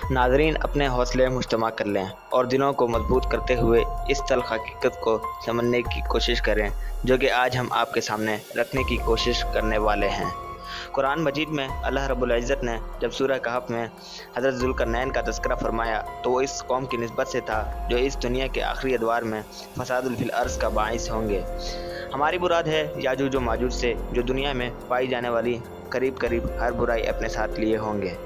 नाज़रीन, अपने हौसले मुश्तमा कर लें और दिलों को मजबूत करते हुए इस तल्ख़ हकीकत को समझने की कोशिश करें जो कि आज हम आपके सामने रखने की कोशिश करने वाले हैं। कुरान मजीद में अल्लाह रब्बुल इज़्ज़त ने जब सूरह कहफ में हज़रत ज़ुल्करनैन का तज़किरा फरमाया तो वो इस कौम की निस्बत से था जो इस दुनिया के आखिरी अदवार में फ़सादुल फिल अर्ज़ का बाइस होंगे। हमारी मुराद है याजूज व माजूज से, जो दुनिया में पाई जाने वाली करीब करीब हर बुराई अपने साथ लिए होंगे।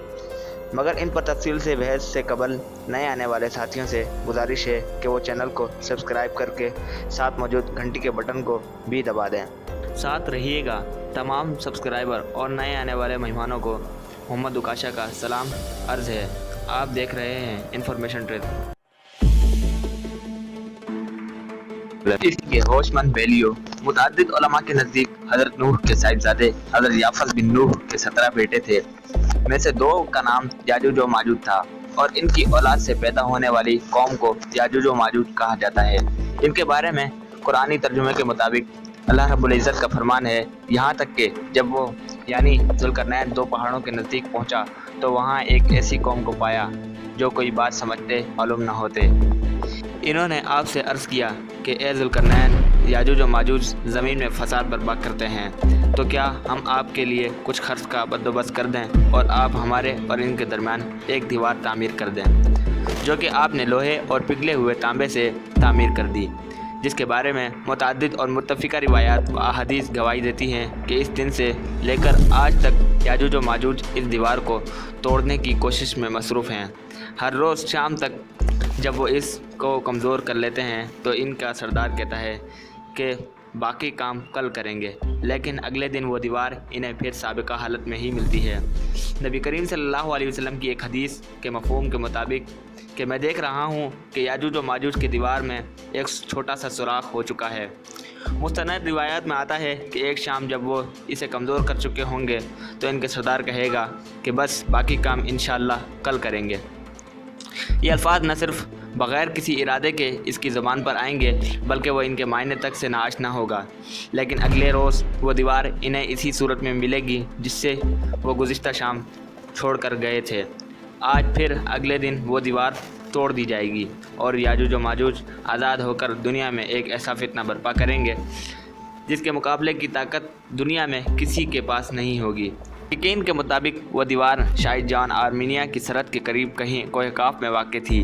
मगर इन पर तफसील से बहस से कबल नए आने वाले साथियों से गुजारिश है कि वो चैनल को सब्सक्राइब करके साथ मौजूद घंटी के बटन को भी दबा दें। साथ रहिएगा। तमाम सब्सक्राइबर और नए आने वाले मेहमानों को मोहम्मद उकाशा का सलाम अर्ज़ है। आप देख रहे हैं इन्फॉर्मेशन ट्रेड। इसके होशमंद बैलियों मुताद्दिद उलमा के नज़दीक हज़रत नूह के साहिबजादे हज़रत याफस बिन नूह के 17 बेटे थे, में से 2 का नाम याजूज व माजूज था और इनकी औलाद से पैदा होने वाली कौम को याजूज व माजूज कहा जाता है। इनके बारे में कुरानी तर्जुमे के मुताबिक अल्लाह रब्बुल इज़्ज़त का फरमान है, यहाँ तक कि जब वो यानी ज़ुल्करनैन 2 पहाड़ों के नज़दीक पहुँचा तो वहाँ एक ऐसी कौम को पाया जो कोई बात समझते मालूम न होते। इन्होंने आपसे अर्ज़ किया कि ए ज़ुल्करनैन, याजूज व माजूज ज़मीन में फ़साद बर्पा करते हैं, तो क्या हम आपके लिए कुछ खर्च का बंदोबस्त कर दें और आप हमारे और इनके दरमियान एक दीवार तामीर कर दें, जो कि आपने लोहे और पिघले हुए तांबे से तामीर कर दी, जिसके बारे में मुतअद्दिद और मुत्तफ़िका रिवायात व अहादीस गवाही देती हैं कि इस दिन से लेकर आज तक याजूज व माजूज इस दीवार को तोड़ने की कोशिश में मसरूफ़ हैं। हर रोज़ शाम तक जब वो इसको कमज़ोर कर लेते हैं तो इनका सरदार कहता है कि बाकी काम कल करेंगे, लेकिन अगले दिन वो दीवार इन्हें फिर साबिका हालत में ही मिलती है। नबी करीम सल्लल्लाहु अलैहि वसल्लम की एक हदीस के मफ़हूम के मुताबिक कि मैं देख रहा हूँ कि याजूज व माजूज की दीवार में एक छोटा सा सुराख हो चुका है। मुस्तनद रिवायात में आता है कि एक शाम जब वो इसे कमज़ोर कर चुके होंगे तो इनके सरदार कहेगा कि बस बाकी काम इंशाअल्लाह कल करेंगे। ये अल्फाज न सिर्फ बग़ैर किसी इरादे के इसकी ज़बान पर आएंगे बल्कि वह इनके मायने तक से नाआशना होगा, लेकिन अगले रोज़ वो दीवार इन्हें इसी सूरत में मिलेगी जिससे वो गुज़िश्ता शाम छोड़ कर गए थे। आज फिर अगले दिन वो दीवार तोड़ दी जाएगी और याजूज व माजूज आज़ाद होकर दुनिया में एक ऐसा फितना बर्पा करेंगे जिसके मुकाबले की ताकत दुनिया में किसी के पास नहीं होगी। यकीन के मुताबिक वह दीवार शायद जान आर्मीनिया की सरहद के करीब कहीं कोह काफ में वाक़ थी।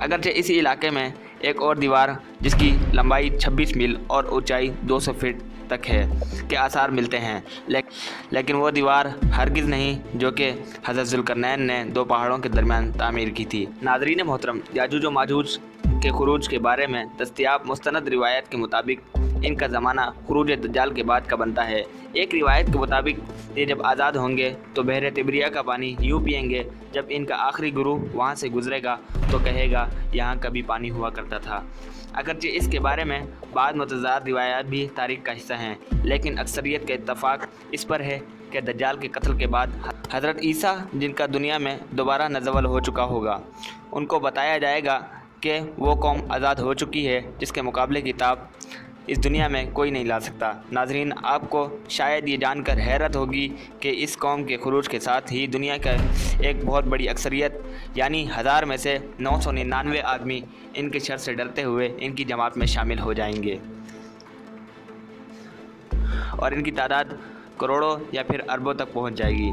अगरचे इसी इलाके में एक और दीवार जिसकी लंबाई 26 मील और ऊंचाई 200 फीट तक है के आसार मिलते हैं, लेकिन वो दीवार हरगिज़ नहीं जो कि हज़रत ज़ुल्करनैन ने 2 पहाड़ों के दरमियान तामीर की थी। नाज़रीन मोहतरम, याजूज व माजूज के खुरूज के बारे में दस्तयाब मुस्तनद रिवायत के मुताबिक इनका ज़माना खुरूज दज्जाल के बाद का बनता है। एक रिवायत के मुताबिक ये जब आज़ाद होंगे तो बहर तिब्रिया का पानी यूँ पिएंगे, जब इनका आखिरी गुरु वहाँ से गुजरेगा तो कहेगा यहाँ कभी पानी हुआ करता था। अगरचे इसके बारे में बाद मुतज़ाद रिवायात भी तारीख़ का हिस्सा हैं, लेकिन अक्सरियत का इत्तफ़ाक़ इस पर है कि दज्जाल के कत्ल के बाद हज़रत ईसा, जिनका दुनिया में दोबारा नज़वल हो चुका होगा, उनको बताया जाएगा कि वो कौम आज़ाद हो चुकी है जिसके मुकाबले की ताब इस दुनिया में कोई नहीं ला सकता। नाज़रीन, आपको शायद ये जानकर हैरत होगी कि इस कौम के खुरूज के साथ ही दुनिया का एक बहुत बड़ी अक्सरियत यानी 1000 में से 999 आदमी इनके शर से डरते हुए इनकी जमात में शामिल हो जाएंगे और इनकी तादाद करोड़ों या फिर अरबों तक पहुंच जाएगी।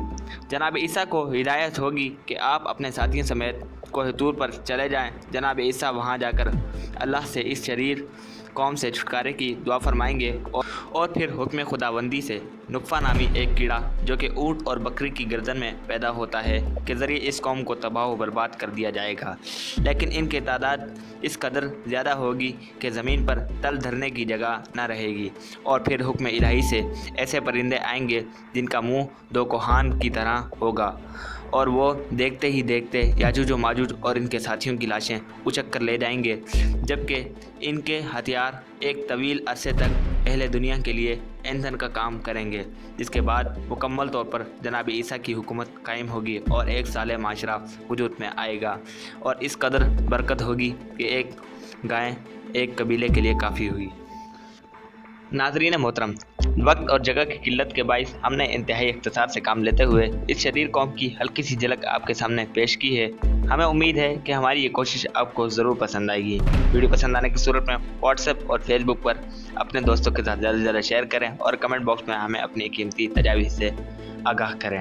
जनाब ईसा को हिदायत होगी कि आप अपने साथियों समेत कोह तूर पर चले जाएं। जनाब ईसा वहां जाकर अल्लाह से इस शरीर कौम से छुटकारे की दुआ फरमाएंगे और फिर हुक्म खुदाबंदी से नुक्फा नामी एक कीड़ा जो कि ऊँट और बकरी की गर्दन में पैदा होता है के ज़रिए इस कौम को तबाह व बर्बाद कर दिया जाएगा, लेकिन इनकी तादाद इस कदर ज़्यादा होगी कि ज़मीन पर तल धरने की जगह न रहेगी और फिर हुक्म इलाही से ऐसे परिंदे आएंगे जिनका मुँह 2 कोहान की तरह होगा और वो देखते ही देखते याजूज व माजूज और इनके साथियों की लाशें उचक कर ले जाएंगे, जबकि इनके हथियार एक तवील अरसे तक अहले दुनिया के लिए ईंधन का काम करेंगे, जिसके बाद मुकम्मल तौर पर जनाब ईसा की हुकूमत कायम होगी और एक साले माशरा वजूद में आएगा और इस कदर बरकत होगी कि एक गाय एक कबीले के लिए काफ़ी हुई। नाज़रीन मोहतरम, वक्त और जगह की किल्लत के बाइस हमने इंतहाई इख्तिसार से काम लेते हुए इस शरीर कौम की हल्की सी झलक आपके सामने पेश की है। हमें उम्मीद है कि हमारी ये कोशिश आपको ज़रूर पसंद आएगी। वीडियो पसंद आने की सूरत में व्हाट्सएप और फेसबुक पर अपने दोस्तों के साथ ज़्यादा से ज़्यादा शेयर करें और कमेंट बॉक्स में हमें अपनी कीमती तजावीज़ से आगाह करें।